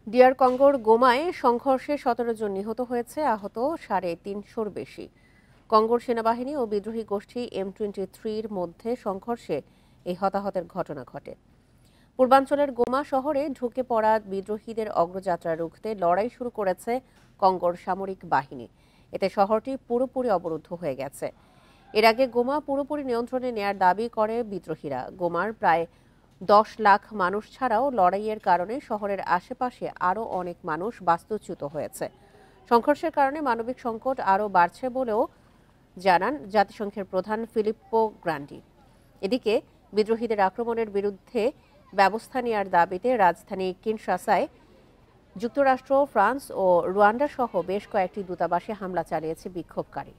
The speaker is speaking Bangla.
ডিআর কঙ্গোর গোমায় সংঘর্ষে ১৭ জন নিহত হয়েছে, আহত ৩৫০-র বেশি। কঙ্গোর সেনাবাহিনী ও বিদ্রোহী গোষ্ঠী M23-র মধ্যে সংঘর্ষে এই হতাহতের ঘটনা ঘটে। পূর্বাঞ্চলের গোমা শহরে ঢুকে পড়া বিদ্রোহীদের অগ্রযাত্রা রুখতে লড়াই শুরু করেছে কঙ্গোর সামরিক বাহিনী। এতে শহরটি পুরোপুরি অবরুদ্ধ হয়ে গেছে। এর আগে গোমা পুরোপুরি নিয়ন্ত্রণে নেয়ার দাবি করে বিদ্রোহীরা। গোমার প্রায় ১০ লাখ মানুষ ছাড়াও লড়াইয়ের কারণে শহরের আশেপাশে আরও অনেক মানুষ বাস্তুচ্যুত হয়েছে। সংঘর্ষের কারণে মানবিক সংকট আরও বাড়ছে বলেও জানান জাতিসংঘের প্রধান ফিলিপ্পো গ্রান্ডি। এদিকে বিদ্রোহীদের আক্রমণের বিরুদ্ধে ব্যবস্থা নেওয়ার দাবিতে রাজধানী কিনশাসায় যুক্তরাষ্ট্র, ফ্রান্স ও রুয়ান্ডা সহ বেশ কয়েকটি দূতাবাসে হামলা চালিয়েছে বিক্ষোভকারী।